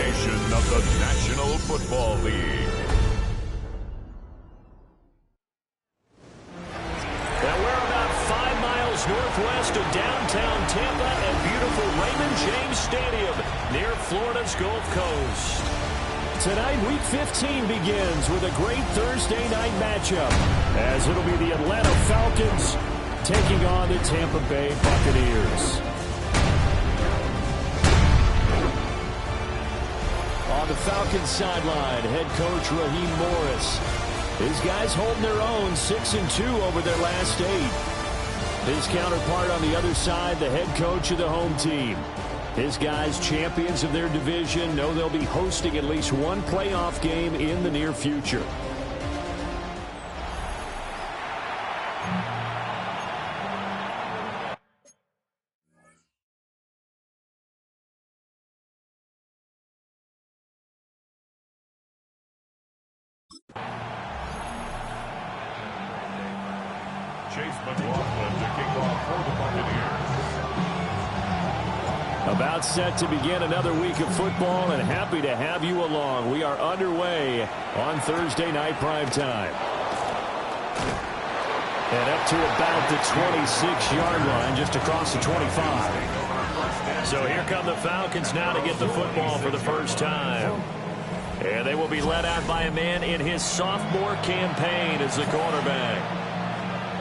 creation of the National Football League. And we're about 5 miles northwest of downtown Tampa at beautiful Raymond James Stadium near Florida's Gulf Coast. Tonight, Week 15 begins with a great Thursday night matchup, as it'll be the Atlanta Falcons taking on the Tampa Bay Buccaneers. On the Falcons sideline, head coach Raheem Morris. His guys holding their own, 6-2 over their last 8. His counterpart on the other side, the head coach of the home team. His guys, champions of their division, know they'll be hosting at least one playoff game in the near future. About set to begin another week of football, and happy to have you along. We are underway on Thursday night primetime. And up to about the 26-yard line, just across the 25. So here come the Falcons now to get the football for the first time. And they will be led out by a man in his sophomore campaign as the cornerback.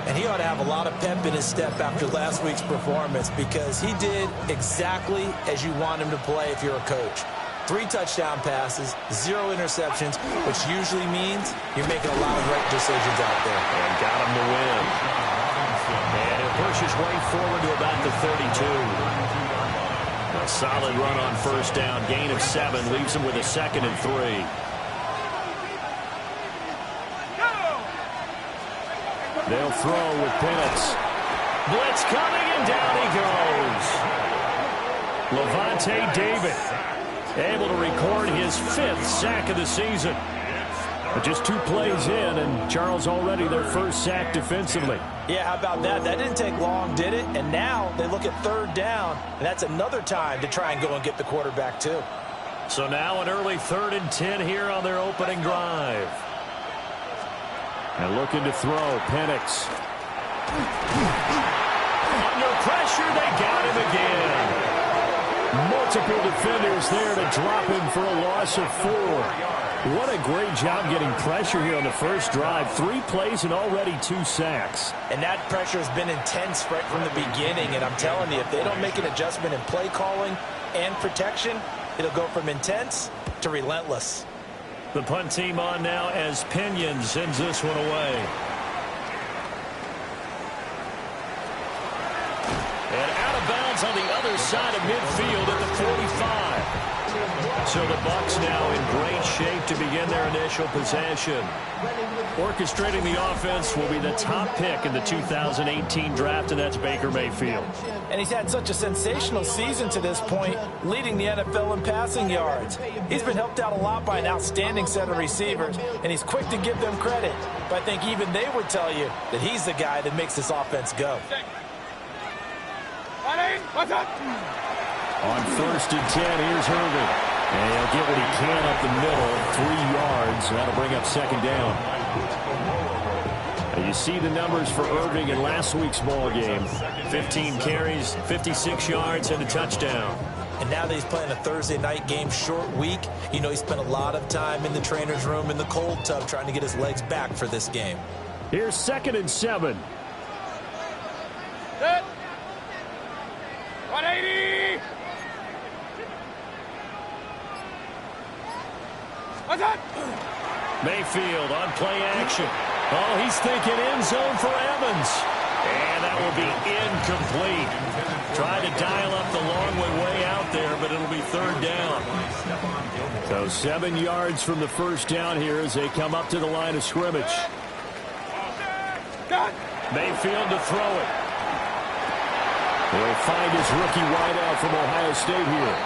And he ought to have a lot of pep in his step after last week's performance, because he did exactly as you want him to play if you're a coach. 3 touchdown passes, 0 interceptions, which usually means you're making a lot of right decisions out there. And got him to win. And he'll push his way forward to about the 32. A solid run on first down. Gain of 7 leaves him with a 2nd and 3. They'll throw with Penix. Blitz coming, and down he goes. Levante David able to record his 5th sack of the season. But just 2 plays in, and Charles already their first sack defensively. Yeah, how about that? That didn't take long, did it? And now they look at 3rd down, and that's another time to try and go and get the quarterback too. So now an early 3rd and 10 here on their opening drive. And looking to throw, Penix. Under pressure, they got him again. Multiple defenders there to drop him for a loss of 4. What a great job getting pressure here on the first drive. 3 plays and already 2 sacks. And that pressure has been intense right from the beginning. And I'm telling you, if they don't make an adjustment in play calling and protection, it'll go from intense to relentless. The punt team on now as Pinion sends this one away. And out of bounds on the other side of midfield at the 45. So the Bucs now in great shape to begin their initial possession. Orchestrating the offense will be the top pick in the 2018 draft, and that's Baker Mayfield. And he's had such a sensational season to this point, leading the NFL in passing yards. He's been helped out a lot by an outstanding set of receivers, and he's quick to give them credit. But I think even they would tell you that he's the guy that makes this offense go. On 1st and 10, here's Irving. And he'll get what he can up the middle, 3 yards. That'll bring up 2nd down. And you see the numbers for Irving in last week's ball game. 15 carries, 56 yards, and a touchdown. And now that he's playing a Thursday night game, short week, you know he spent a lot of time in the trainer's room in the cold tub trying to get his legs back for this game. Here's 2nd and 7. Set. 180. What's that? Mayfield on play action. Oh, he's thinking end zone for Evans. And that will be incomplete. Trying to dial up the long way out there, but it'll be 3rd down. So 7 yards from the first down here as they come up to the line of scrimmage. Mayfield to throw it. He'll find his rookie wideout from Ohio State here.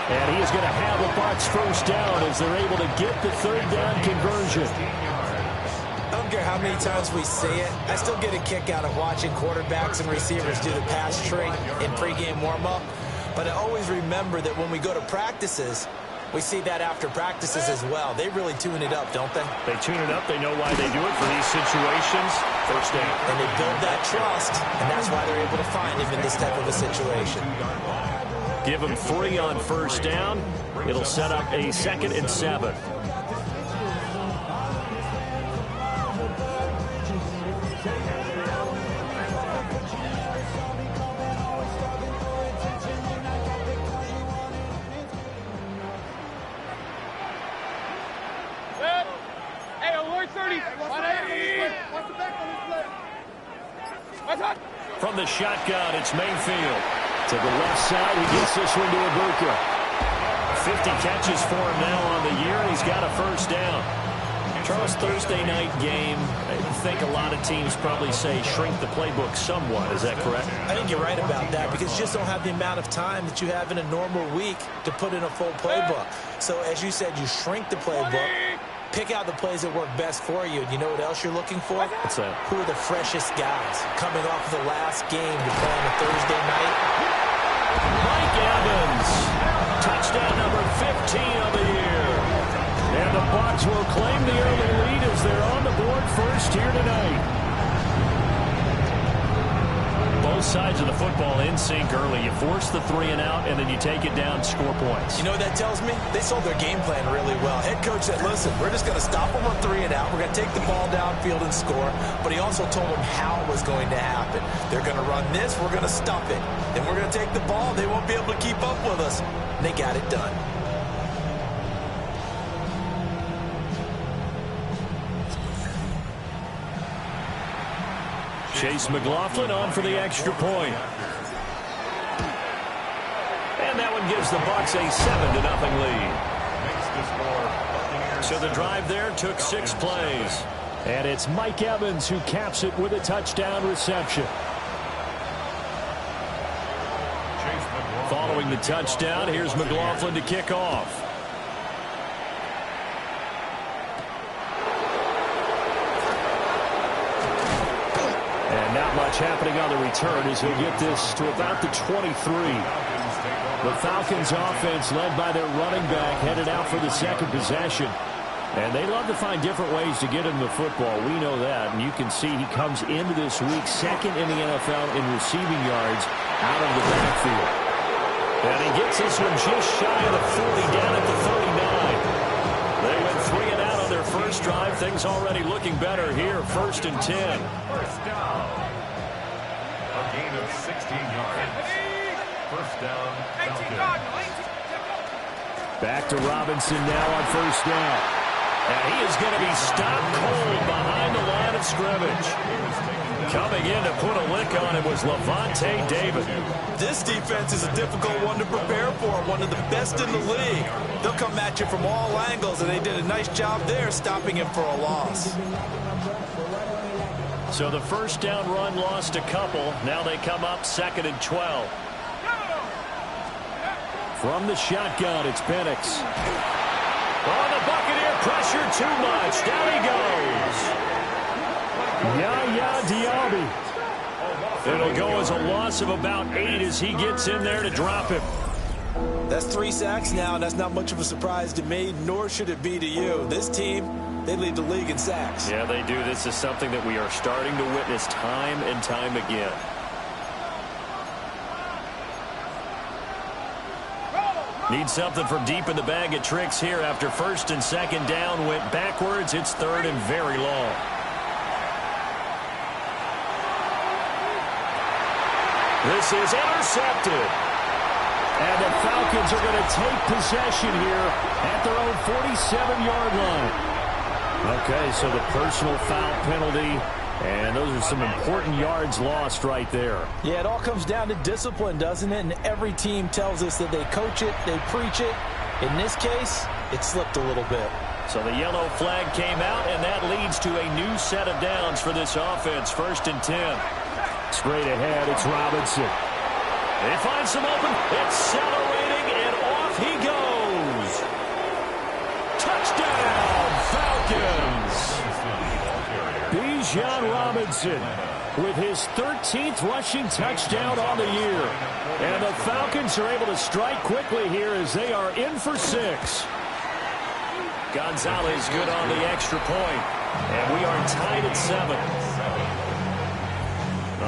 And he is going to have a Bucs first down as they're able to get the 3rd down conversion. I don't care how many times we say it, I still get a kick out of watching quarterbacks and receivers do the pass tree in pregame warm-up. But I always remember that when we go to practices, We see that after practices as well. They really tune it up, don't they? They tune it up. They know why they do it for these situations. First down. And they build that trust, and that's why they're able to find him in this type of a situation. Give him 3 on first down. It'll set up a 2nd and 7. From the shotgun, it's Mayfield. To the left side, he gets this one to Ibuka. 50 catches for him now on the year, and he's got a first down. Charles, Thursday night game, I think a lot of teams probably say shrink the playbook somewhat. Is that correct? I think you're right about that because you just don't have the amount of time that you have in a normal week to put in a full playbook. So, as you said, you shrink the playbook. Pick out the plays that work best for you. And you know what else you're looking for? What's that? Who are the freshest guys coming off of the last game to play on a Thursday night? Mike Evans. Touchdown number 15 of the year. And the Bucs will claim the early lead as they're on the board first here tonight. Both sides of the football in sync early. You force the 3 and out, and then you take it down, score points. You know what that tells me? They sold their game plan really well. Head coach said, listen, we're just going to stop them on 3 and out. We're going to take the ball downfield and score. But he also told them how it was going to happen. They're going to run this. We're going to stop it. Then we're going to take the ball. They won't be able to keep up with us. And they got it done. Chase McLaughlin on for the extra point. And that one gives the Bucs a 7-0 lead. So the drive there took 6 plays. And it's Mike Evans who caps it with a touchdown reception. Following the touchdown, here's McLaughlin to kick off. Not much happening on the return as he'll get this to about the 23. The Falcons offense led by their running back headed out for the 2nd possession. And they love to find different ways to get him the football. We know that. And you can see he comes into this week 2nd in the NFL in receiving yards out of the backfield. And he gets this one just shy of the 40 down at the 39. They went 3 and out on their first drive. Things already looking better here. 1st and 10. First down. A gain of 16 yards. First down, Falcons. Back to Robinson now on first down. And he is going to be stopped cold behind the line of scrimmage. Coming in to put a lick on him was Levante David. This defense is a difficult one to prepare for, one of the best in the league. They'll come at you from all angles, and they did a nice job there stopping him for a loss. So the first down run lost a couple. Now they come up 2nd and 12. From the shotgun, it's Penix. Oh, the Buccaneer pressure too much. Down he goes. Yaya Diaby. It'll go as a loss of about 8 as he gets in there to drop him. That's 3 sacks now, and that's not much of a surprise to me, nor should it be to you. This team, they lead the league in sacks. Yeah, they do. This is something that we are starting to witness time and time again. Need something from deep in the bag of tricks here after 1st and 2nd down went backwards. It's 3rd and very long. This is intercepted. And the Falcons are going to take possession here at their own 47-yard line. Okay, so the personal foul penalty. And those are some important yards lost right there. Yeah, it all comes down to discipline, doesn't it? And every team tells us that they coach it, they preach it. In this case, it slipped a little bit. So the yellow flag came out, and that leads to a new set of downs for this offense. 1st and 10. Straight ahead, it's Robinson. They find some open. Accelerating, and off he goes. Touchdown, Falcons. Bijan Robinson with his 13th rushing touchdown on the year. And the Falcons are able to strike quickly here as they are in for 6. Gonzalez good on the extra point. And we are tied at 7.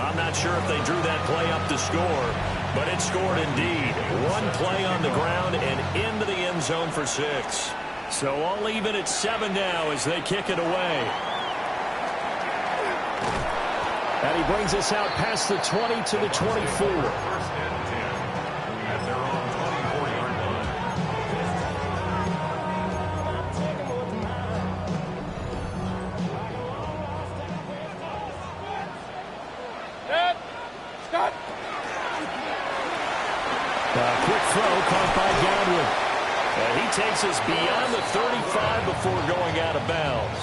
I'm not sure if they drew that play up to score, but it scored indeed. One play on the ground and into the end zone for 6. So all even at 7 now as they kick it away. And he brings us out past the 20 to the 24. Quick throw caught by Godwin. And he takes us beyond the 35 before going out of bounds.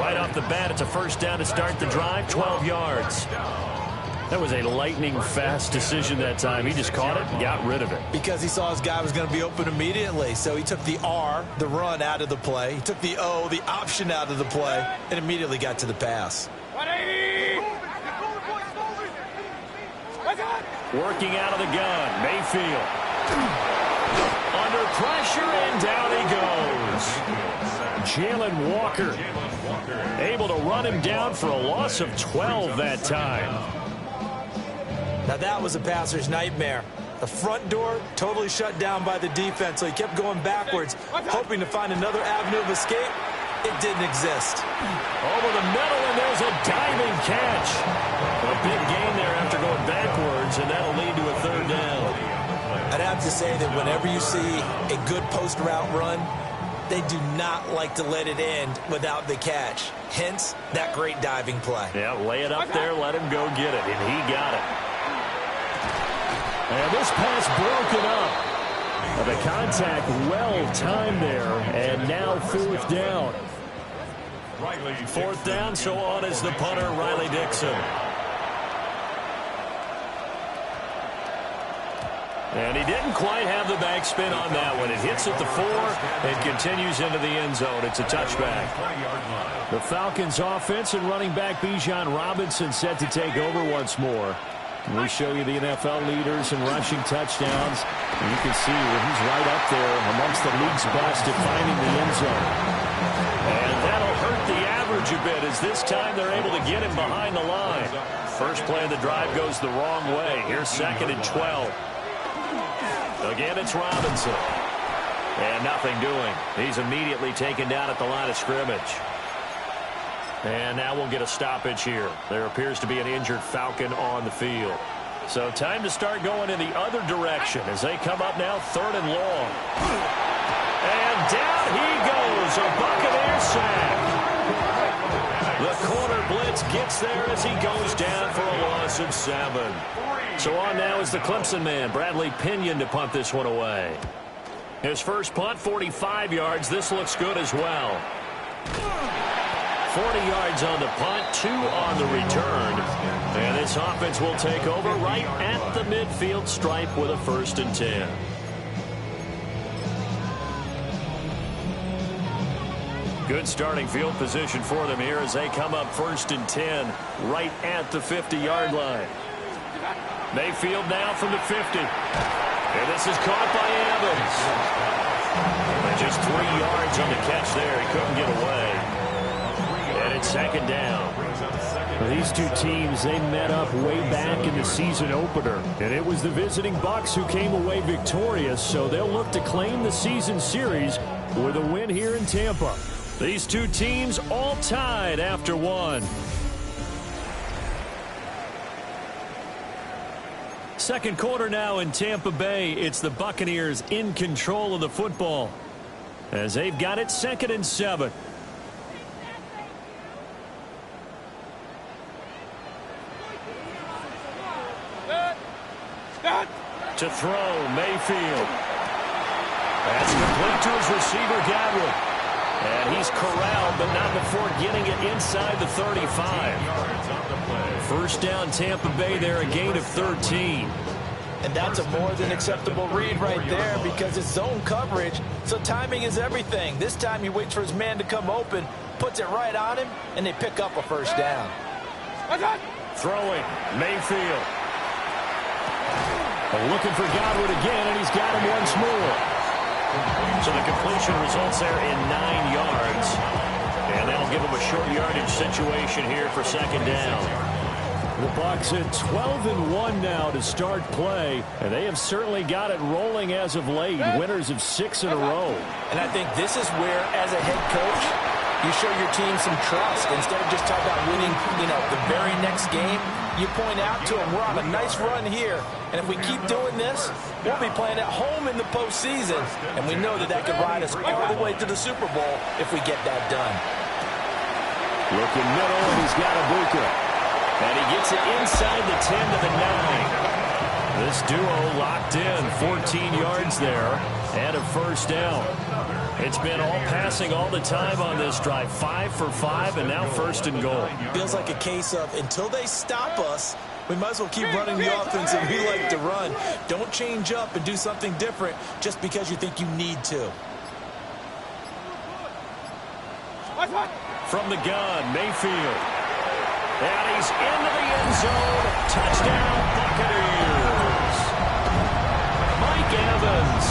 Right off the bat, it's a first down to start the drive, 12 yards. That was a lightning-fast decision that time. He just caught it and got rid of it. Because he saw his guy was going to be open immediately. So he took the R, the run, out of the play. He took the O, the option, out of the play, and immediately got to the pass. Working out of the gun, Mayfield. Under pressure, and down he goes. Jalen Walker able to run him down for a loss of 12 that time. Now that was a passer's nightmare. The front door totally shut down by the defense, so he kept going backwards, hoping to find another avenue of escape. It didn't exist. Over the middle, and there's a diving catch. A big gain there after going backwards, and that'll lead to a third down. I'd have to say that whenever you see a good post route run, they do not like to let it end without the catch. Hence, that great diving play. Yeah, lay it up there, let him go get it, and he got it. And this pass broken up. The contact well timed there, and now fourth down. Fourth down, so on is the punter, Riley Dixon. And he didn't quite have the backspin on that one. It hits at the 4 and continues into the end zone. It's a touchback. The Falcons offense and running back Bijan Robinson set to take over once more. We show you the NFL leaders in rushing touchdowns. And you can see where he's right up there amongst the league's best at finding the end zone. And that'll hurt the average a bit as this time they're able to get him behind the line. First play of the drive goes the wrong way. Here's 2nd and 12. Again, it's Robinson. And nothing doing. He's immediately taken down at the line of scrimmage. And now we'll get a stoppage here. There appears to be an injured Falcon on the field. So time to start going in the other direction as they come up now 3rd and long. And down he goes. A Buccaneer sack. The corner blitz gets there as he goes down for a loss of 7. So on now is the Clemson man, Bradley Pinion, to punt this one away. His first punt, 45 yards. This looks good as well. 40 yards on the punt, 2 on the return. And this offense will take over right at the midfield stripe with a 1st and 10. Good starting field position for them here as they come up 1st and 10 right at the 50-yard line. Mayfield now from the 50. And this is caught by Evans. And just 3 yards on the catch there. He couldn't get away. And it's 2nd down. Well, these two teams, they met up way back in the season opener. And it was the visiting Bucs who came away victorious. So they'll look to claim the season series with a win here in Tampa. These two teams all tied after one. Second quarter now in Tampa Bay. It's the Buccaneers in control of the football as they've got it 2nd and 7. To throw, Mayfield. That's complete to his receiver, Godwin. And he's corralled, but not before getting it inside the 35. First down, Tampa Bay there, a gain of 13. And that's a more than acceptable read right there because it's zone coverage, so timing is everything. This time he waits for his man to come open, puts it right on him, and they pick up a first down. Throwing, Mayfield. Looking for Godwin again, and he's got him once more. So the completion results there in 9 yards. And that'll give him a short yardage situation here for second down. The Bucs at 12-1 now to start play, and they have certainly got it rolling as of late. Winners of 6 in a row. And I think this is where, as a head coach, you show your team some trust. Instead of just talking about winning, the very next game, you point out to them, we're on a nice run here, and if we keep doing this, we'll be playing at home in the postseason, and we know that that could ride us all the way to the Super Bowl if we get that done. Looking middle, and he's got Ibuka. And he gets it inside the 10 to the 9. This duo locked in, 14 yards there, and a first down. It's been all passing all the time on this drive. 5 for 5, and now first and goal. Feels like a case of until they stop us, we might as well keep running the offense that we like to run. Don't change up and do something different just because you think you need to. From the gun, Mayfield. And he's into the end zone. Touchdown, Buccaneers. Mike Evans,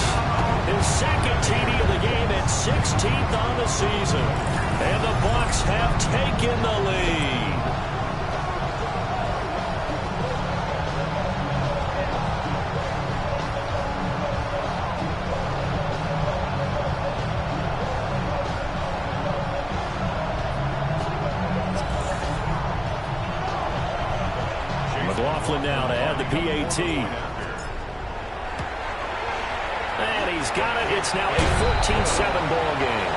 his second TD of the game at 16th on the season. And the Bucs have taken the lead. McLaughlin now to add the PAT. And he's got it. It's now a 14-7 ball game.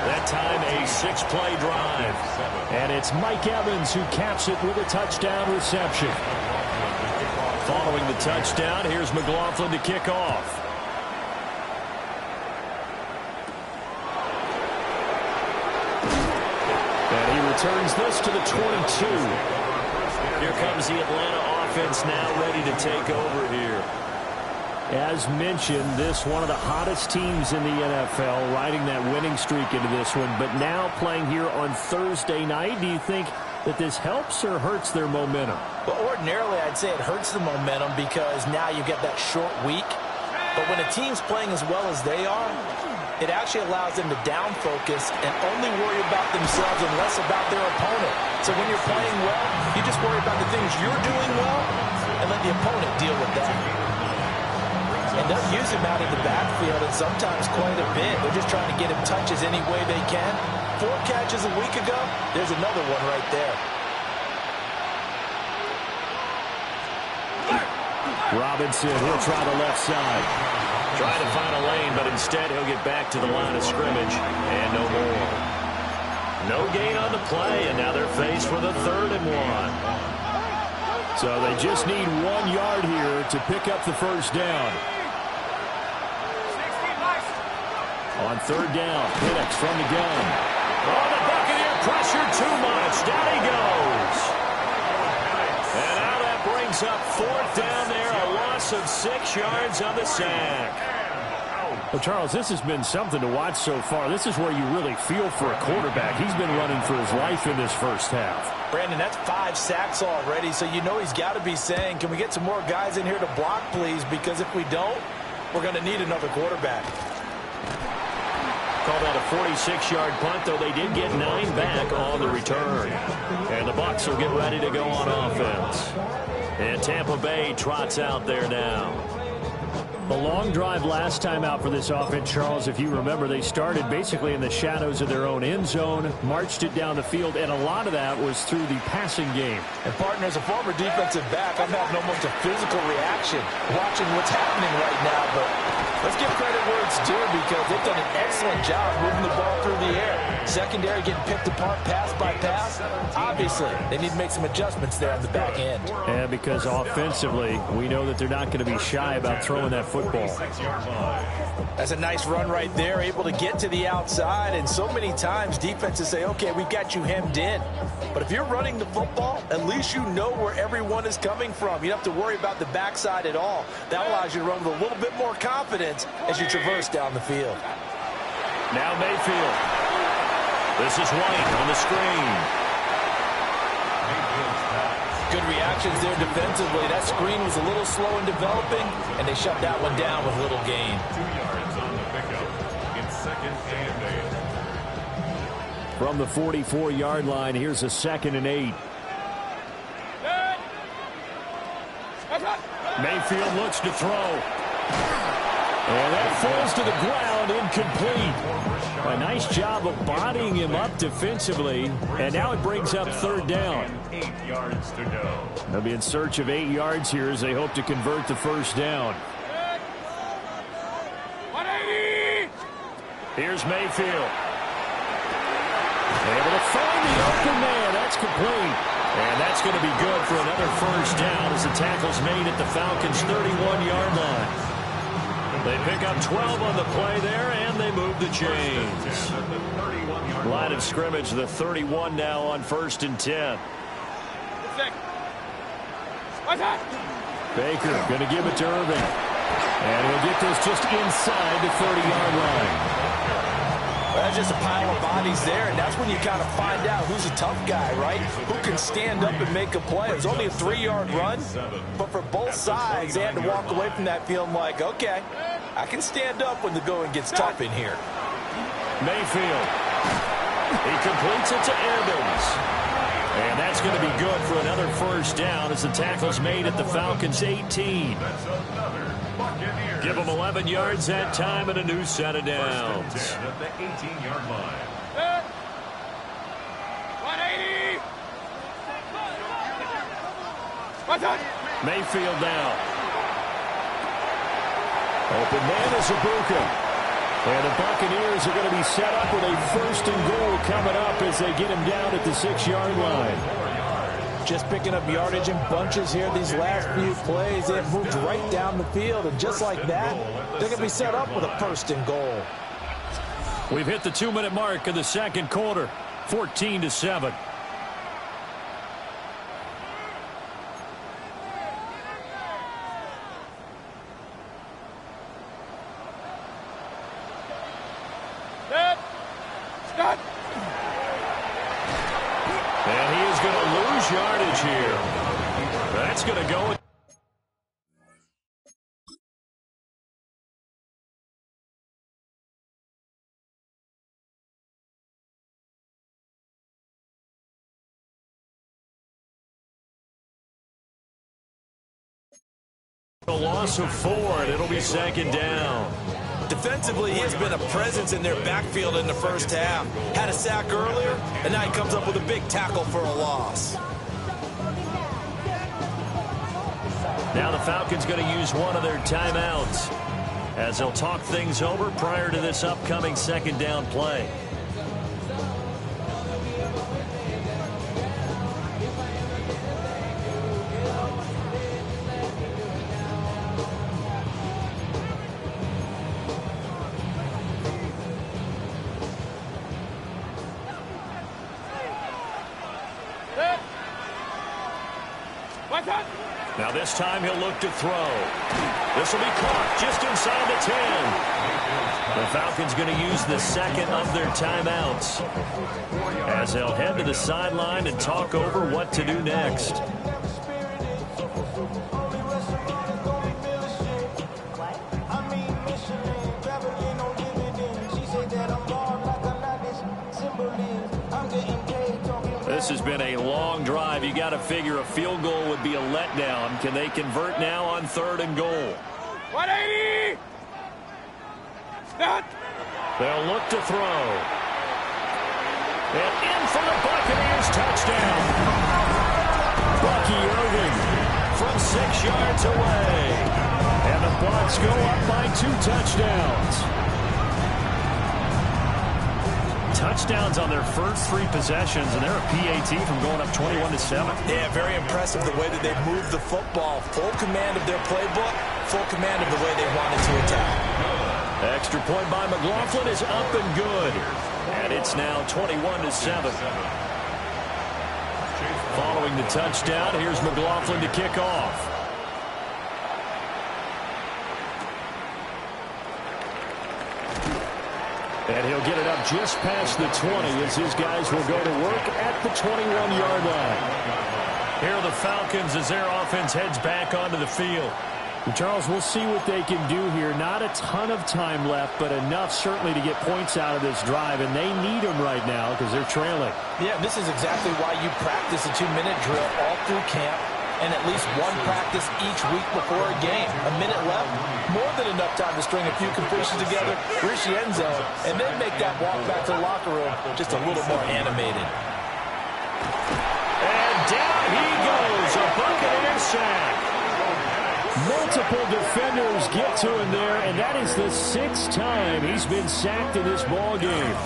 That time a 6-play drive. And it's Mike Evans who caps it with a touchdown reception. Following the touchdown, here's McLaughlin to kick off. And he returns this to the 22. Here comes the Atlanta offense now ready to take over here. As mentioned, this one of the hottest teams in the NFL, riding that winning streak into this one, but now playing here on Thursday night. Do you think that this helps or hurts their momentum? Well, ordinarily, I'd say it hurts the momentum because now you get that short week. But when a team's playing as well as they are, it actually allows them to down focus and only worry about themselves and less about their opponent. So when you're playing well, you just worry about the things you're doing well and let the opponent deal with that. And they'll use him out in the backfield and sometimes quite a bit. They're just trying to get him touches any way they can. 4 catches a week ago, there's another one right there. Robinson, he'll try the left side. Trying to find a lane, but instead he'll get back to the line of scrimmage, and no more. No gain on the play, and now they're faced with a 3rd and 1. So they just need 1 yard here to pick up the first down. On 3rd down, Penix from the gun. Oh, the Buccaneer pressure too much. Down he goes. And now that brings up 4th down there, a loss of 6 yards on the sack. Well, Charles, this has been something to watch so far. This is where you really feel for a quarterback. He's been running for his life in this first half. Brandon, that's 5 sacks already, so you know he's got to be saying, can we get some more guys in here to block, please? Because if we don't, we're going to need another quarterback. Called out a 46-yard punt, though they did get 9 back on the return. And the Bucs will get ready to go on offense. And Tampa Bay trots out there now. The long drive last time out for this offense, Charles, if you remember, they started basically in the shadows of their own end zone, marched it down the field, and a lot of that was through the passing game. And, partner, as a former defensive back, I'm having almost a physical reaction watching what's happening right now. But let's give credit where it's due because they've done an excellent job moving the ball through the air. Secondary getting picked apart pass by pass. Obviously, they need to make some adjustments there on the back end. And because offensively, we know that they're not going to be shy about throwing that football. That's a nice run right there, able to get to the outside. And so many times defenses say, okay, we've got you hemmed in. But if you're running the football, at least you know where everyone is coming from. You don't have to worry about the backside at all. That allows you to run with a little bit more confidence as you traverse down the field. Now Mayfield. This is White on the screen. Good reactions there defensively. That screen was a little slow in developing, and they shut that one down with little gain. 2 yards on the pickup. It's 2nd and 8. From the 44-yard line, here's a 2nd and 8. Mayfield looks to throw. And that falls to the ground, incomplete. A nice job of bodying him up defensively. And now it brings up 3rd down. 8 yards to go. They'll be in search of 8 yards here as they hope to convert the 1st down. Here's Mayfield. Able to find the open man. That's complete. And that's going to be good for another 1st down as the tackle's made at the Falcons' 31-yard line. They pick up 12 on the play there, and they move the chains. Line of scrimmage, the 31 now on 1st and 10. Baker going to give it to Irving. And he'll get this just inside the 30-yard line. That's just a pile of bodies there, and that's when you kind of find out who's a tough guy, right? Who can stand up and make a play. It was only a 3-yard run, but for both sides, they had to walk away from that feeling like, okay, I can stand up when the going gets tough in here. Mayfield. He completes it to Evans. And that's going to be good for another 1st down as the tackle's made at the Falcons' 18. Give them 11 yards that time and a new set of downs. At the 18-yard line. 180. Mayfield now. Open man is Ibuka. And the Buccaneers are going to be set up with a 1st and goal coming up as they get him down at the 6-yard line. Just picking up yardage in bunches here these last few plays. They have moved right down the field, and just like that, they're going to be set up with a 1st and goal. We've hit the 2-minute mark in the 2nd quarter, 14-7. And he is going to lose yardage here. That's going to go. A loss of 4, and it'll be 2nd down. Defensively, he has been a presence in their backfield in the 1st half. Had a sack earlier, and now he comes up with a big tackle for a loss. Now the Falcons going to use one of their timeouts as they'll talk things over prior to this upcoming 2nd down play. Now this time he'll look to throw. This will be caught just inside the 10. The Falcons going to use the 2nd of their timeouts as they'll head to the sideline and talk over what to do next. This has been a long drive. You got to figure a field goal would be a letdown. Can they convert now on 3rd and goal? 180. They'll look to throw. And in for the Buccaneers touchdown. Bucky Irving from 6 yards away. And the Bucs go up by 2 touchdowns. Touchdowns on their first 3 possessions, and they're a PAT from going up 21-7. Yeah, very impressive the way that they moved the football. Full command of their playbook, full command of the way they wanted to attack. Extra point by McLaughlin is up and good. And it's now 21-7. Following the touchdown, here's McLaughlin to kick off. And he'll get it up just past the 20 as his guys will go to work at the 21-yard line. Here are the Falcons as their offense heads back onto the field. Charles, we'll see what they can do here. Not a ton of time left, but enough certainly to get points out of this drive, and they need them right now because they're trailing. Yeah, this is exactly why you practice a 2-minute drill all through camp and at least one practice each week before a game. A minute left, more than enough time to string a few completions together, reach the end zone, and then make that walk back to the locker room just a little more animated. And down he goes, a Buccaneer sack. Multiple defenders get to him there, and that is the 6th time he's been sacked in this ball game.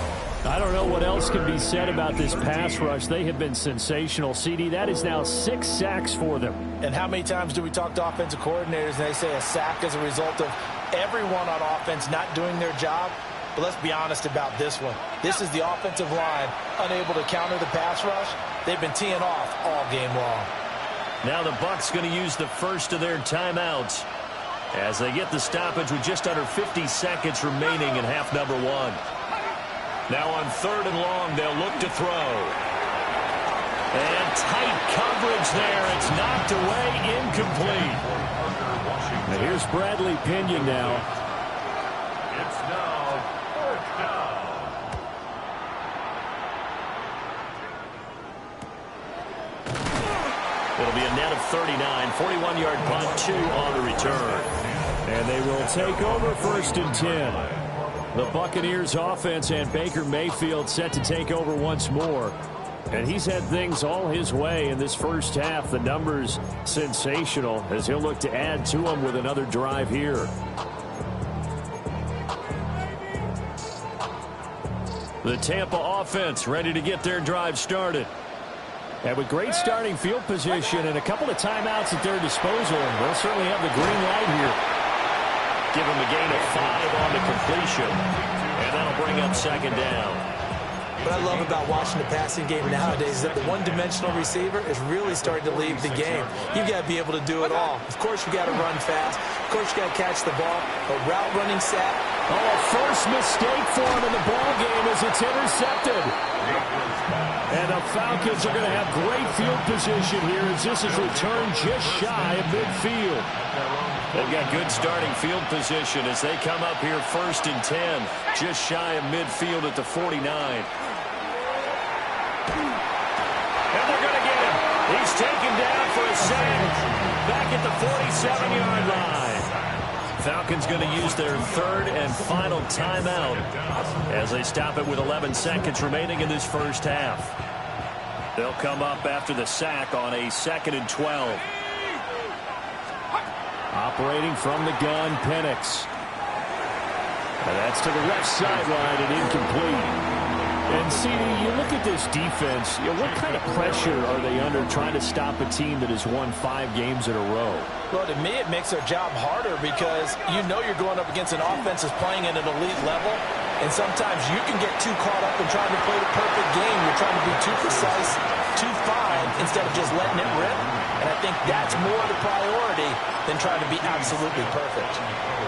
I don't know what else can be said about this pass rush. They have been sensational. CD, that is now 6 sacks for them. And how many times do we talk to offensive coordinators and they say a sack is a result of everyone on offense not doing their job? But let's be honest about this one. This is the offensive line unable to counter the pass rush. They've been teeing off all game long. Now the Bucs going to use the first of their timeouts as they get the stoppage with just under 50 seconds remaining in half number 1. Now on 3rd and long, they'll look to throw. And tight coverage there. It's knocked away, incomplete. And here's Bradley Pinion now. It's now 4th down. It'll be a net of 39, 41-yard punt, 2 on the return. And they will take over 1st and 10. The Buccaneers offense and Baker Mayfield set to take over once more. And he's had things all his way in this first half. The numbers sensational as he'll look to add to them with another drive here. The Tampa offense ready to get their drive started. And with great starting field position and a couple of timeouts at their disposal, they'll certainly have the green light here. Give them a gain of 5 on the completion. And that'll bring up 2nd down. What I love about watching the passing game nowadays is that the one-dimensional receiver is really starting to leave the game. You've got to be able to do it all. Of course, you got to run fast. Of course, you got to catch the ball. A route running sack. Oh, a first mistake for him in the ball game as it's intercepted. And the Falcons are going to have great field position here as this is returned just shy of midfield. They've got good starting field position as they come up here 1st and 10, just shy of midfield at the 49. And they're going to get him. He's taken down for a sack back at the 47-yard line. Falcons going to use their 3rd and final timeout as they stop it with 11 seconds remaining in this first half. They'll come up after the sack on a 2nd and 12. Operating from the gun, Penix. And that's to the left sideline and incomplete. And, CD, you look at this defense, what kind of pressure are they under trying to stop a team that has won 5 games in a row? Well, to me, it makes their job harder because you know you're going up against an offense that's playing at an elite level, and sometimes you can get too caught up in trying to play the perfect game. You're trying to be too precise, too fine, instead of just letting it rip. And I think that's more the priority than trying to be absolutely perfect.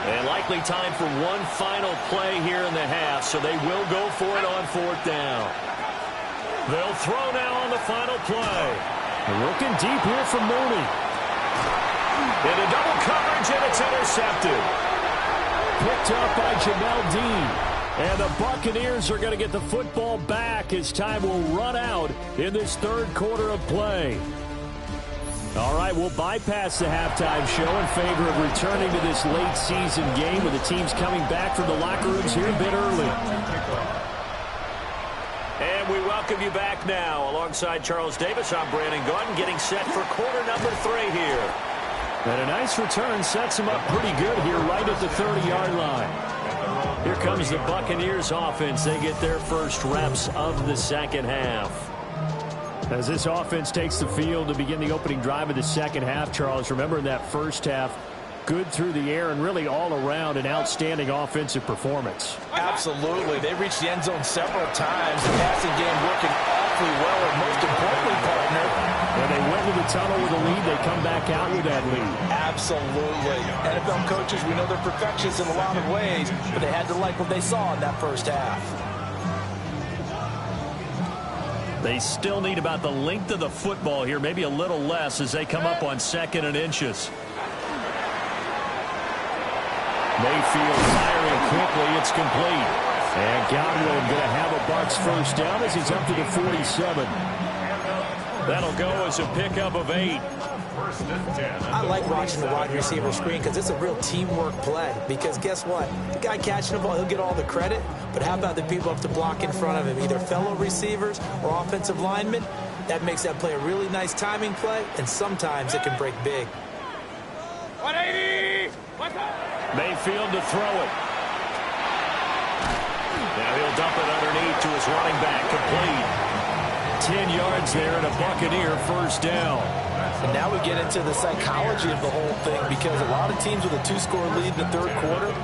And likely time for one final play here in the half, so they will go for it on 4th down. They'll throw now on the final play. They're looking deep here for Mooney. Into double coverage, and it's intercepted. Picked up by Jamel Dean. And the Buccaneers are going to get the football back as time will run out in this 3rd quarter of play. All right, we'll bypass the halftime show in favor of returning to this late season game with the teams coming back from the locker rooms here a bit early. And we welcome you back now. Alongside Charles Davis, I'm Brandon Gordon, getting set for quarter number 3 here. And a nice return sets them up pretty good here right at the 30-yard line. Here comes the Buccaneers offense. They get their first reps of the 2nd half. As this offense takes the field to begin the opening drive of the 2nd half, Charles, remember in that first half, good through the air and really all around an outstanding offensive performance. Absolutely. They reached the end zone several times. The passing game working awfully well, and most importantly, partner, when they went to the tunnel with a lead, they come back out with that lead. Absolutely. NFL coaches, we know they're perfectionists in a lot of ways, but they had to like what they saw in that first half. They still need about the length of the football here, maybe a little less as they come up on 2nd and inches. Mayfield firing quickly. It's complete. And Godwin going to have a Bucs first down as he's up to the 47. That'll go as a pickup of 8. I like watching the wide receiver screen because it's a real teamwork play. Because guess what? The guy catching the ball, he'll get all the credit. But how about the people up to block in front of him, either fellow receivers or offensive linemen? That makes that play a really nice timing play, and sometimes it can break big. 180! Mayfield to throw it. Now he'll dump it underneath to his running back. Complete. 10 yards there and a Buccaneer first down. And now we get into the psychology of the whole thing, because a lot of teams with a 2-score lead in the third quarter,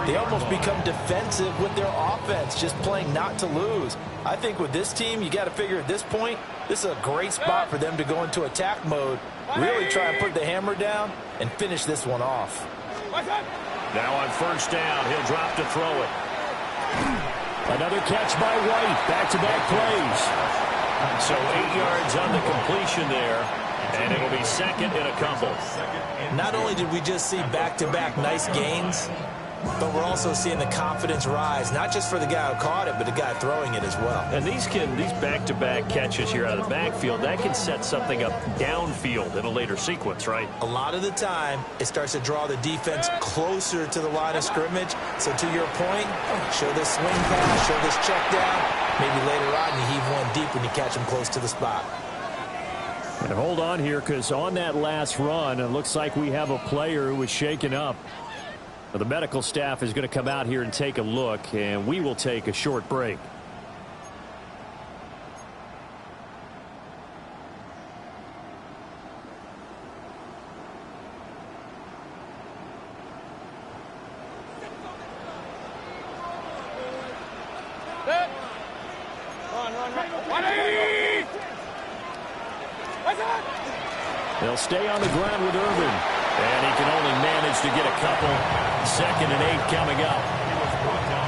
they almost become defensive with their offense, just playing not to lose. I think with this team, you got to figure at this point, this is a great spot for them to go into attack mode, really try and put the hammer down and finish this one off. Now on first down, he'll drop to throw it. Another catch by White. Back-to-back plays. So 8 yards on the completion there. And it'll be 2nd and a couple. Not only did we just see back-to-back nice gains, but we're also seeing the confidence rise, not just for the guy who caught it, but the guy throwing it as well. And these back-to-back catches here out of the backfield, that can set something up downfield in a later sequence, right? A lot of the time, it starts to draw the defense closer to the line of scrimmage. So to your point, show this swing pass, show this check down. Maybe later on you heave one deep when you catch him close to the spot. And hold on here, because on that last run, it looks like we have a player who was shaken up. Now, the medical staff is going to come out here and take a look, and we will take a short break. They'll stay on the ground with Irvin. And he can only manage to get a couple. 2nd and 8 coming up.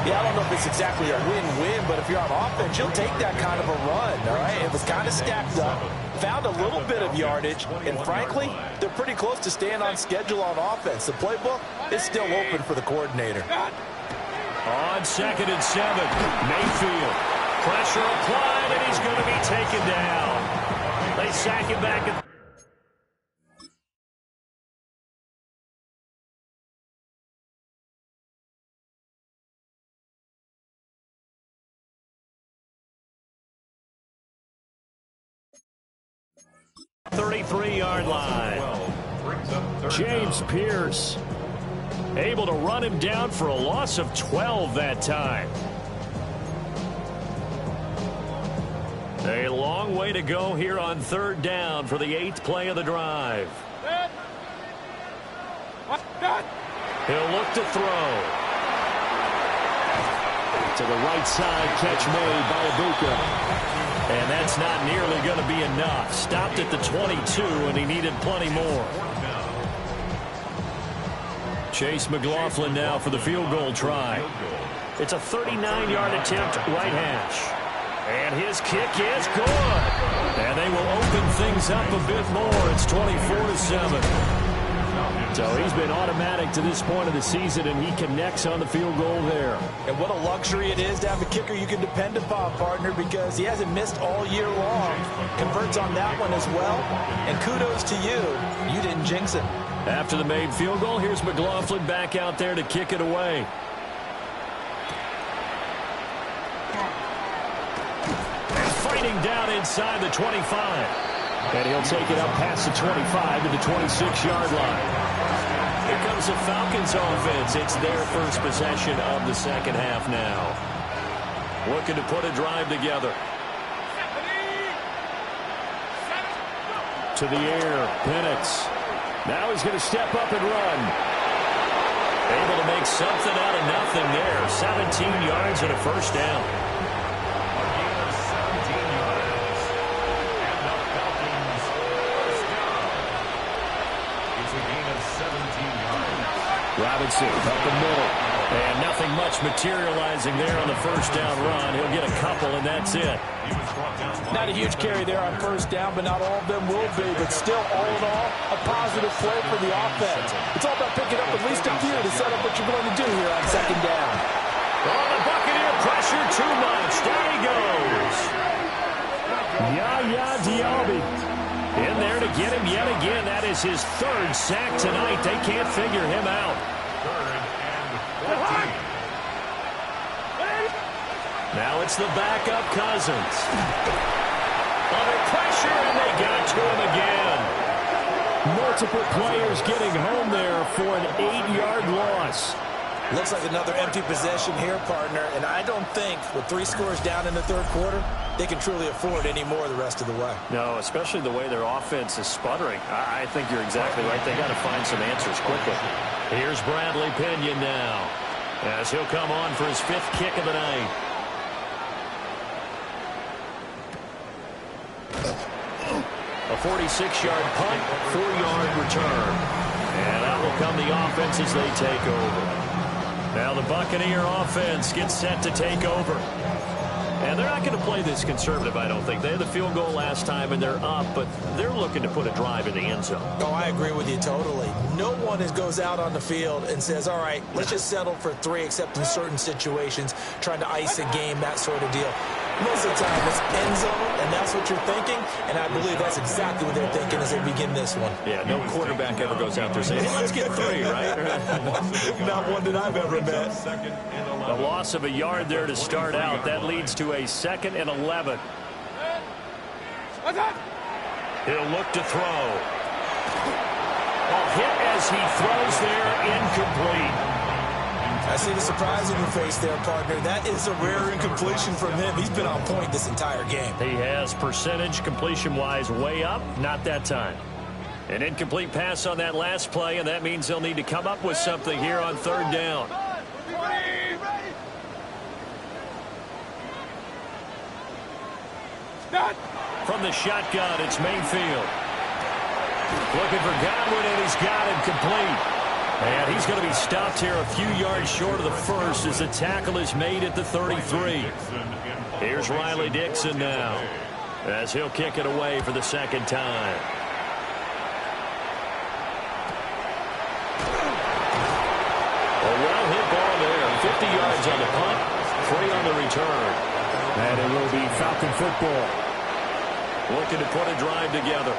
Yeah, I don't know if it's exactly a win-win, but if you're on offense, you'll take that kind of a run, all right? It was kind of stacked up, found a little bit of yardage, and frankly, they're pretty close to staying on schedule on offense. The playbook is still open for the coordinator. On 2nd and 7, Mayfield. Pressure applied, and he's going to be taken down. They sack him back at 33-yard line. James Pierce able to run him down for a loss of 12 that time. A long way to go here on 3rd down for the 8th play of the drive. He'll look to throw. To the right side, catch made by Ibuka. And that's not nearly going to be enough. Stopped at the 22, and he needed plenty more. Chase McLaughlin now for the field goal try. It's a 39-yard attempt, right hash. And his kick is good. And they will open things up a bit more. It's 24-7. So he's been automatic to this point of the season, and he connects on the field goal there. And what a luxury it is to have a kicker you can depend upon, partner, because he hasn't missed all year long. Converts on that one as well. And kudos to you. You didn't jinx him. After the made field goal, here's McLaughlin back out there to kick it away. And fighting down inside the 25. And he'll take it up past the 25 to the 26-yard line. Here comes the Falcons offense. It's their first possession of the second half now. Looking to put a drive together. To the air, Penix. Now he's going to step up and run. Able to make something out of nothing there. 17 yards and a first down. Robinson up the middle. And nothing much materializing there on the first down run. He'll get a couple, and that's it. Not a huge carry there on first down, but not all of them will be. But still, all in all, a positive play for the offense. It's all about picking up at least a few to set up what you're going to do here on second down. Oh, the Buccaneer pressure too much. Down he goes. Yaya Diaby in there to get him yet again. That is his third sack tonight. They can't figure him out. Now it's the backup Cousins. Under pressure, and they got to him again. Multiple players getting home there for an 8-yard loss. Looks like another empty possession here, partner. And I don't think, with 3 scores down in the third quarter, they can truly afford any more the rest of the way. No, especially the way their offense is sputtering. I think you're exactly right. They got to find some answers quickly. Here's Bradley Pinion now, as he'll come on for his 5th kick of the night. A 46-yard punt, 4-yard return. And out will come the offense as they take over. Now the Buccaneer offense gets set to take over. And they're not going to play this conservative, I don't think. They had the field goal last time, and they're up, but they're looking to put a drive in the end zone. Oh, I agree with you totally. No one goes out on the field and says, all right, let's just settle for 3, except in certain situations, trying to ice a game, that sort of deal. Most of the time, it's end zone, and that's what you're thinking, and I believe that's exactly what they're thinking as they begin this one. Yeah, no quarterback ever goes out there saying, hey, let's get 3, right? Not one that I've ever met. A loss of a yard there to start out. That leads to a 2nd and 11. He'll look to throw. A hit as he throws there, incomplete. I see the surprise on your face there, partner. That is a rare incompletion from him. He's been on point this entire game. He has percentage completion-wise way up. Not that time. An incomplete pass on that last play, and that means they'll need to come up with something here on 3rd down. From the shotgun, it's Mayfield. Looking for Godwin, and he's got him complete. And he's going to be stopped here a few yards short of the first as the tackle is made at the 33. Here's Riley Dixon now, as he'll kick it away for the 2nd time. A well-hit ball there. 50 yards on the punt, 3 on the return. And it will be Falcon football. Looking to put a drive together.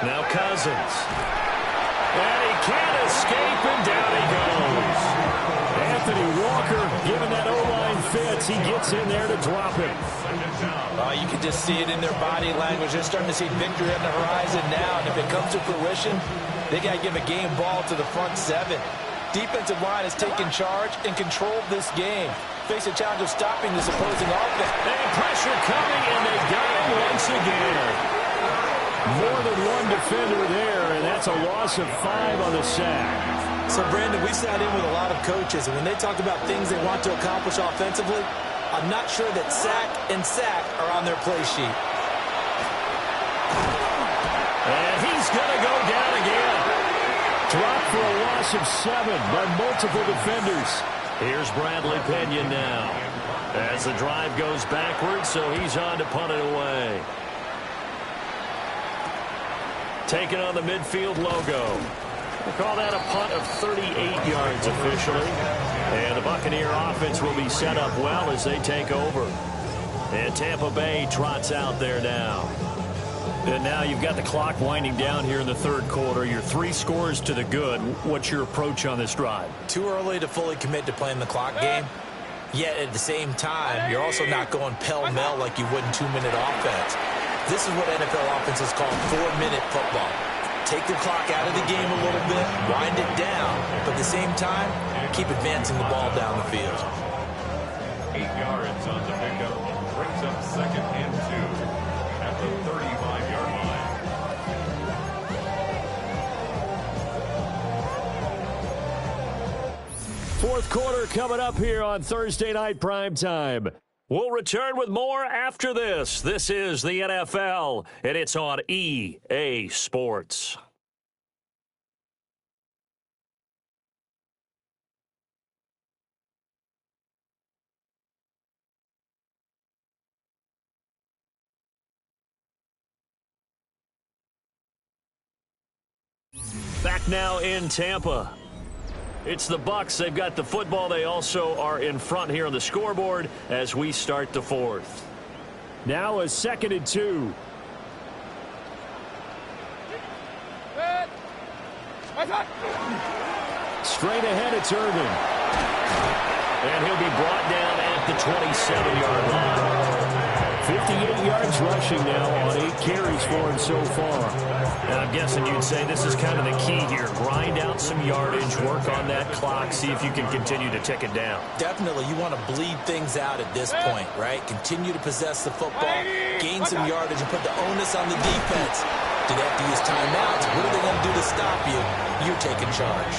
Now Cousins. And he can't escape, and down he goes. Anthony Walker giving that O-line fits. He gets in there to drop it. You can just see it in their body language. They're starting to see victory on the horizon now. And if it comes to fruition, they got to give a game ball to the front 7. Defensive line has taken charge and controlled this game. Face a challenge of stopping this opposing offense. And pressure coming, and they got him once again. More than one defender there, and that's a loss of 5 on the sack. So, Brandon, we sat in with a lot of coaches, and when they talk about things they want to accomplish offensively, I'm not sure that sack and sack are on their play sheet. And he's going to go down again. Dropped for a loss of 7 by multiple defenders. Here's Bradley Pinion now, as the drive goes backwards, so he's on to punt it away. Taking on the midfield logo. We'll call that a punt of 38 yards officially. And the Buccaneer offense will be set up well as they take over. And Tampa Bay trots out there now. And now you've got the clock winding down here in the 3rd quarter. Your 3 scores to the good. What's your approach on this drive? Too early to fully commit to playing the clock game. Yet at the same time, you're also not going pell-mell like you would in 2-minute offense. This is what NFL offenses call 4-minute football. Take the clock out of the game a little bit, wind it down, but at the same time, keep advancing the ball down the field. 8 yards on the pickup. Brings up 2nd and 2 at the 35-yard line. 4th quarter coming up here on Thursday Night Primetime. We'll return with more after this. This is the NFL, and it's on EA Sports. Back now in Tampa. It's the Bucs. They've got the football. They also are in front here on the scoreboard as we start the fourth. Now a 2nd and 2. Straight ahead, it's Irvin. And he'll be brought down at the 27-yard line. 58 yards rushing now on 8 carries for him so far. And I'm guessing you'd say this is kind of the key here. Grind out some yardage, work on that clock, see if you can continue to tick it down. Definitely, you want to bleed things out at this point, right? Continue to possess the football, gain some yardage, and put the onus on the defense. Do they have to use timeouts? What are they going to do to stop you? You're taking charge.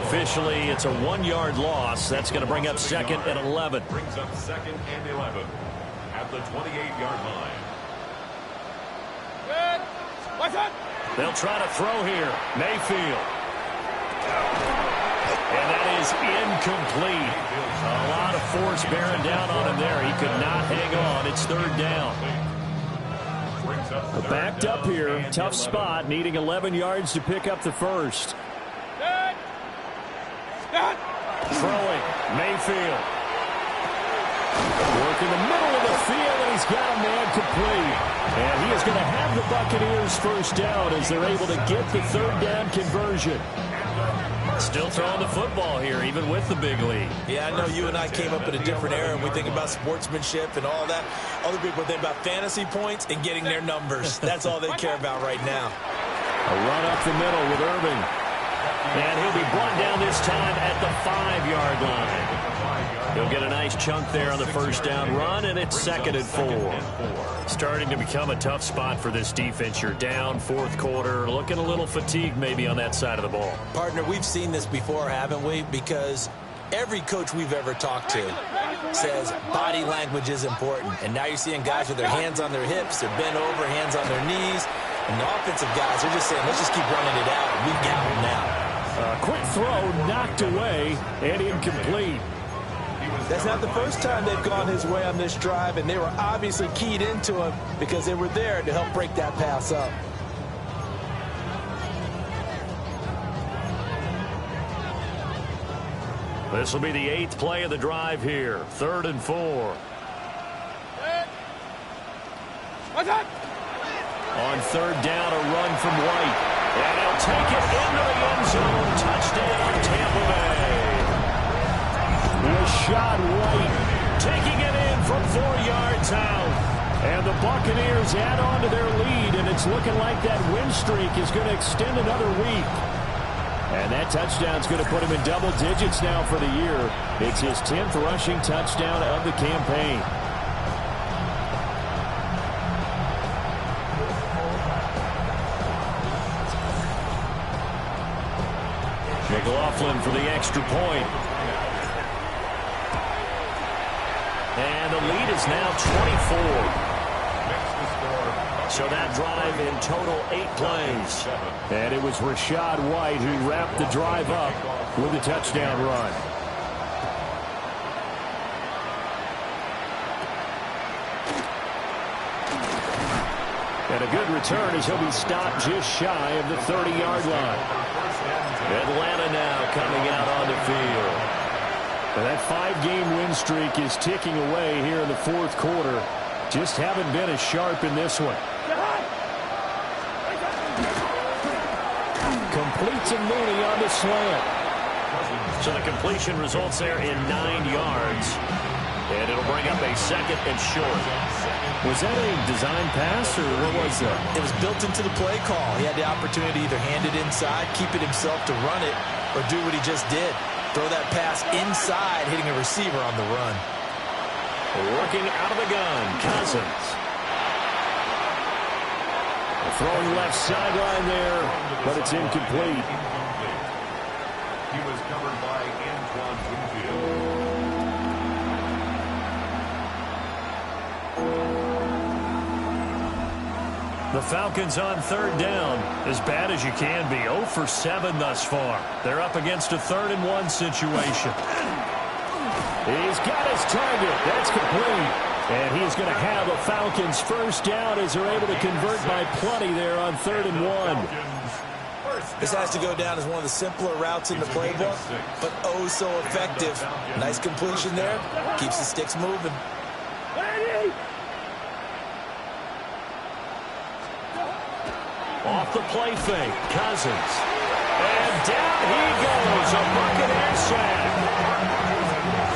Officially, it's a 1-yard loss. That's going to bring up 2nd and 11. Brings up 2nd and 11 at the 28-yard line. They'll try to throw here. Mayfield. And that is incomplete. A lot of force bearing down on him there. He could not hang on. It's 3rd down. Backed up here. Tough spot. Needing 11 yards to pick up the first. Throwing. Mayfield. Work in the middle of the field, and he's got a man complete. And he is going to have the Buccaneers first down as they're able to get the 3rd down conversion. Still throwing the football here, even with the big lead. Yeah, I know you and I came up in a different era, and we think about sportsmanship and all that. Other people think about fantasy points and getting their numbers. That's all they care about right now. A run up the middle with Irving. And he'll be brought down this time at the 5-yard line. He'll get a nice chunk there on the first down run, and it's 2nd and 4. Starting to become a tough spot for this defense. You're down 4th quarter, looking a little fatigued maybe on that side of the ball. Partner, we've seen this before, haven't we? Because every coach we've ever talked to says body language is important. And now you're seeing guys with their hands on their hips, they're bent over, hands on their knees. And the offensive guys are just saying, let's just keep running it out. We've got them now. Quick throw, knocked away, and incomplete. That's not the first time they've gone his way on this drive, and they were obviously keyed into him because they were there to help break that pass up. This will be the 8th play of the drive here. 3rd and 4. On 3rd down, a run from White. And he'll take it into the end zone. Touchdown, Tampa Bay. Rashad White Taking it in from 4 yards out. And the Buccaneers add on to their lead, and it's looking like that win streak is going to extend another week. And that touchdown's going to put him in double digits now for the year. It's his 10th rushing touchdown of the campaign. McLaughlin for the extra point. And the lead is now 24. So that drive in total 8 plays. And it was Rashad White who wrapped the drive up with a touchdown run. And a good return as he'll be stopped just shy of the 30-yard line. Atlanta now coming out on the field. And that 5-game win streak is ticking away here in the 4th quarter. Just haven't been as sharp in this one. Complete to Mooney on the slant. So the completion results there in 9 yards. And it'll bring up a 2nd and short. Was that a design pass, or what was that? It was built into the play call. He had the opportunity to either hand it inside, keep it himself to run it, or do what he just did. Throw that pass inside, hitting a receiver on the run. Working out of the gun, Cousins. Throwing left sideline there, but it's incomplete. He was covered by Antoine Winfield. The Falcons on 3rd down. As bad as you can be. 0 for 7 thus far. They're up against a 3rd and 1 situation. He's got his target. That's complete. And he's going to have a Falcons first down as they're able to convert by plenty there on 3rd and 1. This has to go down as one of the simpler routes in the playbook, but oh so effective. Nice completion there. Keeps the sticks moving. Off the play fake, Cousins. And down he goes, a bucket and sack.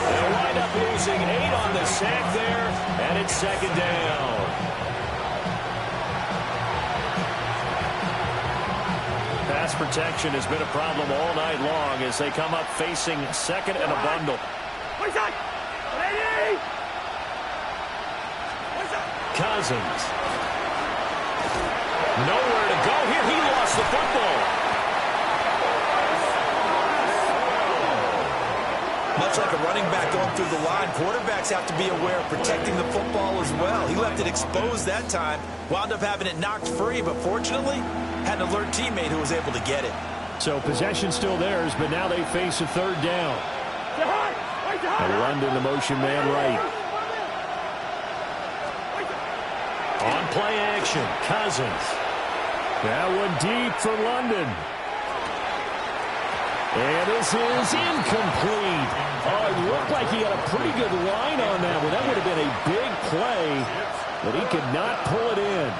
They'll wind up losing 8 on the sack there, and it's second down. Pass protection has been a problem all night long as they come up facing second and a bundle. Cousins. Nowhere to go here. He lost the football. Much like a running back going through the line, quarterbacks have to be aware of protecting the football as well. He left it exposed that time, wound up having it knocked free, but fortunately had an alert teammate who was able to get it. So possession still theirs, but now they face a third down. And London, the motion man right. On play action, Cousins. That one deep for London. And this is incomplete. Oh, it looked like he had a pretty good line on that one. That would have been a big play, but he could not pull it in.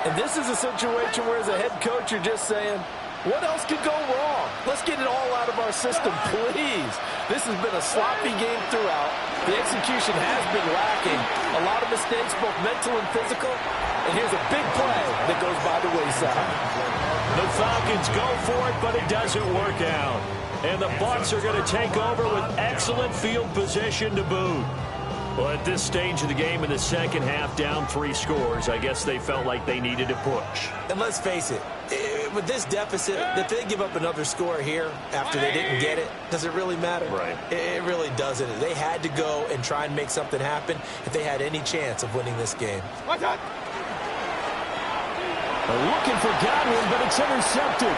And this is a situation where as a head coach you're just saying, what else could go wrong? Let's get it all out of our system, please. This has been a sloppy game throughout. The execution has been lacking. A lot of mistakes, both mental and physical. And here's a big play that goes by the wayside. The Falcons go for it, but it doesn't work out. And the Bucs are going to take over with excellent field position to boot. Well, at this stage of the game in the second half, down 3 scores, I guess they felt like they needed to push. And let's face it, with this deficit, if they give up another score here after they didn't get it, does it really matter? Right. It really doesn't. They had to go and try and make something happen if they had any chance of winning this game. Looking for Godwin, but it's intercepted.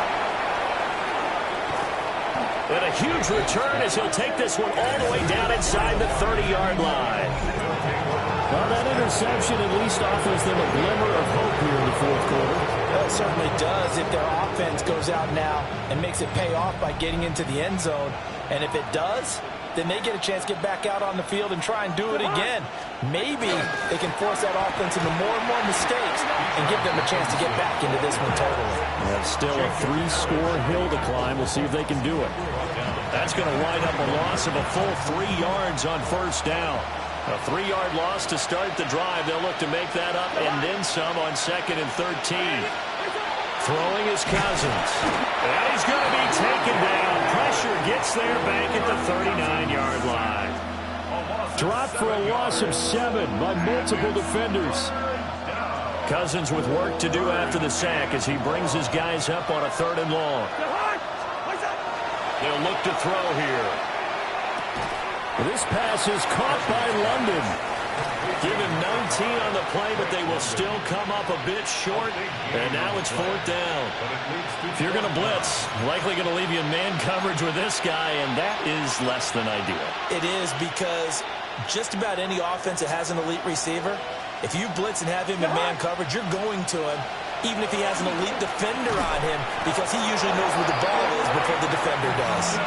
And a huge return as he'll take this one all the way down inside the 30-yard line. Well, that interception at least offers them a glimmer of hope here in the fourth quarter. Well, it certainly does if their offense goes out now and makes it pay off by getting into the end zone. And if it does, then they get a chance to get back out on the field and try and do it again. Maybe they can force that offense into more and more mistakes and give them a chance to get back into this one totally. That's still a 3-score hill to climb. We'll see if they can do it. That's going to wind up a loss of a full 3 yards on first down. A 3-yard loss to start the drive. They'll look to make that up and then some on 2nd and 13. Throwing is Cousins. And he's going to be taken down. Pressure gets there back at the 39-yard line. Dropped for a loss of 7 by multiple defenders. Cousins with work to do after the sack as he brings his guys up on a 3rd and long. They'll look to throw here. This pass is caught by London. Give him 19 on the play, but they will still come up a bit short. And now it's 4th down. If you're going to blitz, likely going to leave you in man coverage with this guy, and that is less than ideal. It is because just about any offense that has an elite receiver, if you blitz and have him in man coverage, you're going to him, even if he has an elite defender on him, because he usually knows where the ball is before the defender does.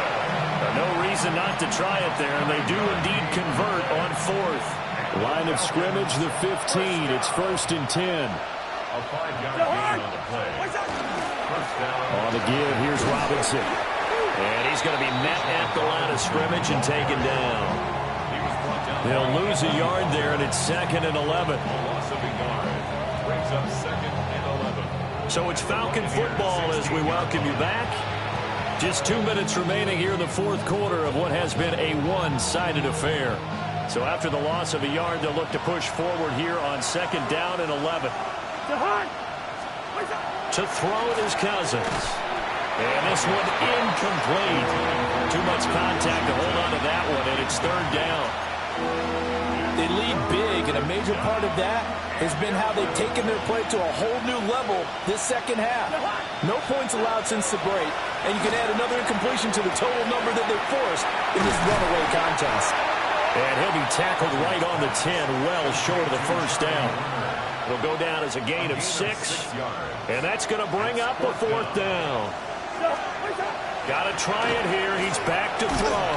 No reason not to try it there, and they do indeed convert on 4th. Line of scrimmage, the 15. It's 1st and 10. A 5-yard gain on the play. First down. On the give, here's Robinson. And he's going to be met at the line of scrimmage and taken down. He was brought down. They'll lose a yard there, and it's 2nd and 11. A loss of a yard. Brings up 2nd and 11. So it's Falcon football as we welcome you back. Just 2 minutes remaining here in the fourth quarter of what has been a one-sided affair. So after the loss of a yard, they'll look to push forward here on 2nd down and 11. To throw it is Cousins. And this one incomplete. Too much contact to hold on to that one, and it's 3rd down. They lead big, and a major part of that has been how they've taken their play to a whole new level this second half. No points allowed since the break, and you can add another incompletion to the total number that they forced in this runaway contest. And he'll be tackled right on the 10, well short of the first down. It'll go down as a gain of 6. And that's going to bring up a 4th down. Got to try it here. He's back to throw.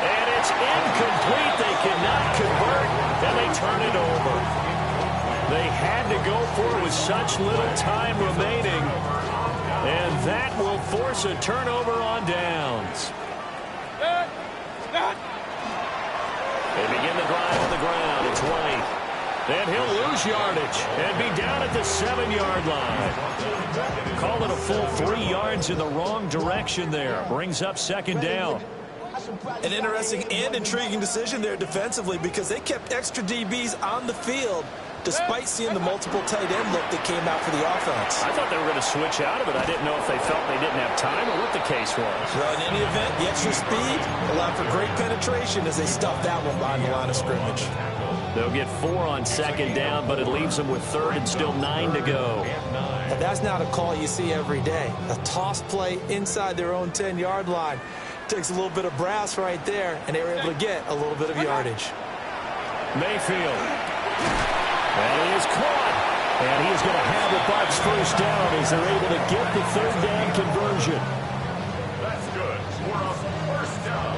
And it's incomplete. They cannot convert, and they turn it over. They had to go for it with such little time remaining. And that will force a turnover on downs. They begin the drive on the ground. It's White. And he'll lose yardage and be down at the 7-yard line. Call it a full 3 yards in the wrong direction there. Brings up 2nd down. An interesting and intriguing decision there defensively because they kept extra DBs on the field despite seeing the multiple tight end look that came out for the offense. I thought they were going to switch out of it. I didn't know if they felt they didn't have time or what the case was. Well, in any event, the extra speed allowed for great penetration as they stuffed that one behind the line of scrimmage. They'll get 4 on 2nd down, but it leaves them with 3rd and still 9 to go. And that's not a call you see every day. A toss play inside their own 10-yard line. Takes a little bit of brass right there, and they were able to get a little bit of yardage. Mayfield. And he is caught. And he is going to have the Bucs 1st down as they're able to get the 3rd down conversion. That's good. We're up 1st down.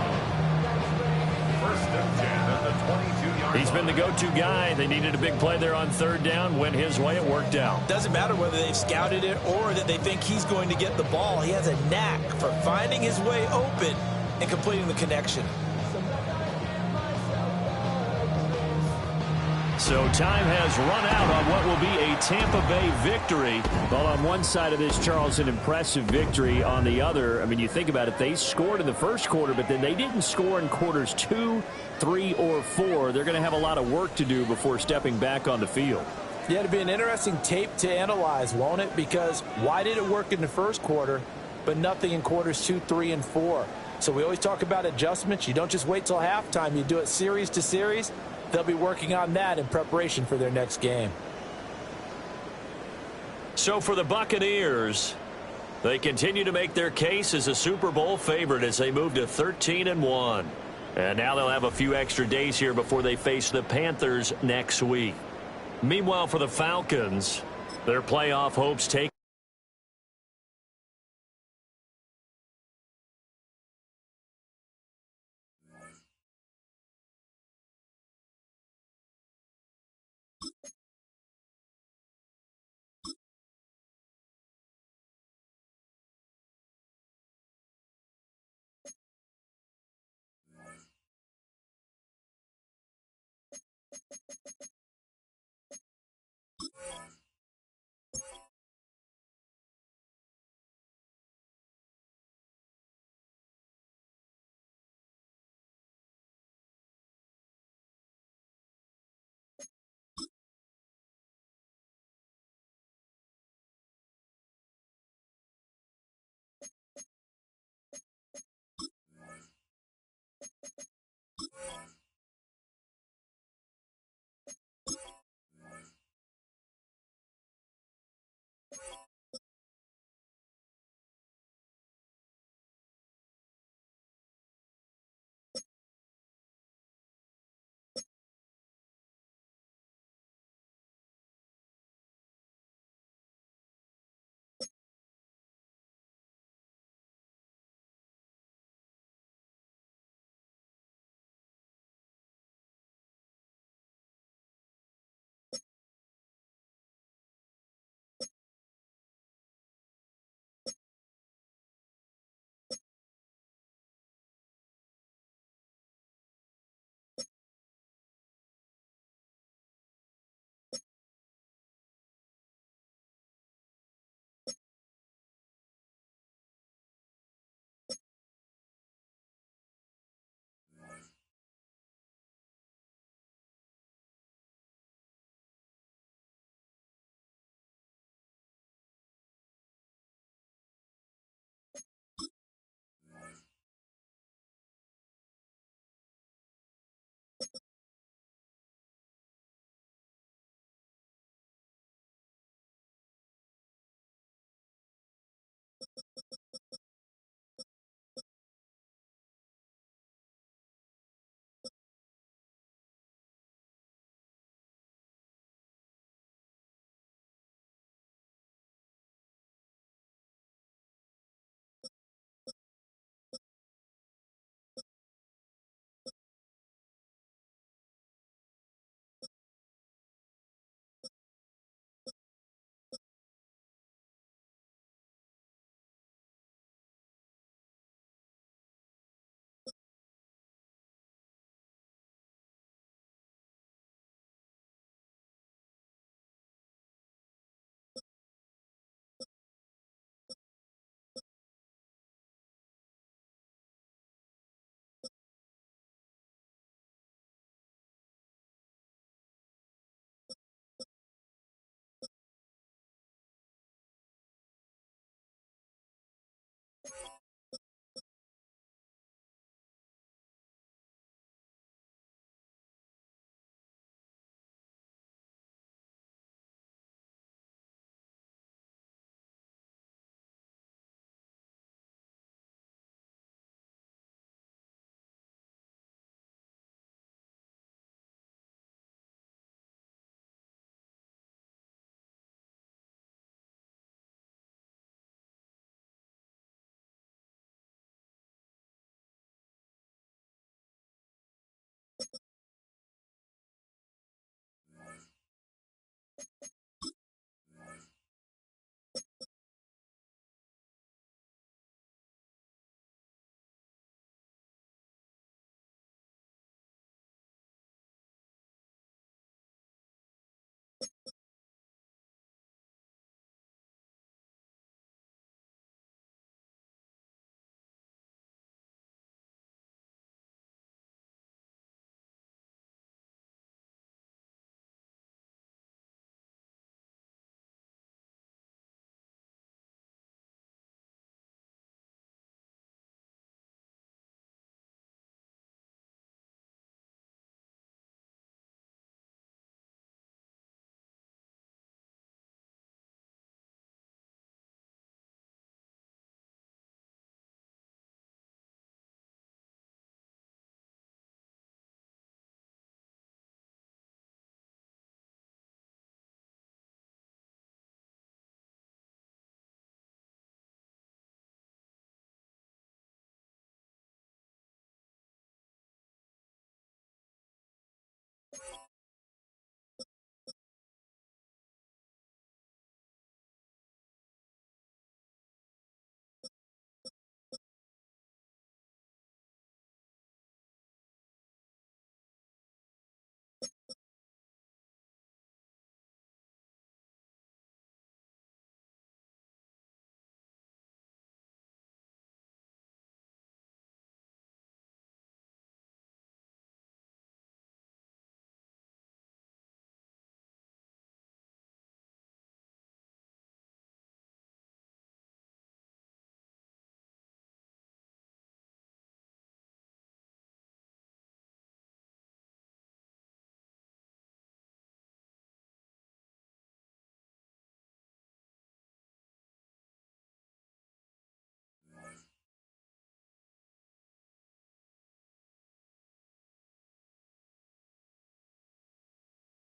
1st and 10 at the 22-yard line. He's been the go-to guy. They needed a big play there on 3rd down. Went his way. It worked out. Doesn't matter whether they've scouted it or that they think he's going to get the ball. He has a knack for finding his way open and completing the connection. So time has run out on what will be a Tampa Bay victory. Well, on one side of this, Charles, an impressive victory. On the other, I mean, you think about it, they scored in the first quarter, but then they didn't score in quarters 2, 3, or 4. They're going to have a lot of work to do before stepping back on the field. Yeah, it'll be an interesting tape to analyze, won't it? Because why did it work in the first quarter, but nothing in quarters 2, 3, and 4? So we always talk about adjustments. You don't just wait till halftime. You do it series to series. They'll be working on that in preparation for their next game. So for the Buccaneers, they continue to make their case as a Super Bowl favorite as they move to 13-1. And now they'll have a few extra days here before they face the Panthers next week. Meanwhile, for the Falcons, their playoff hopes take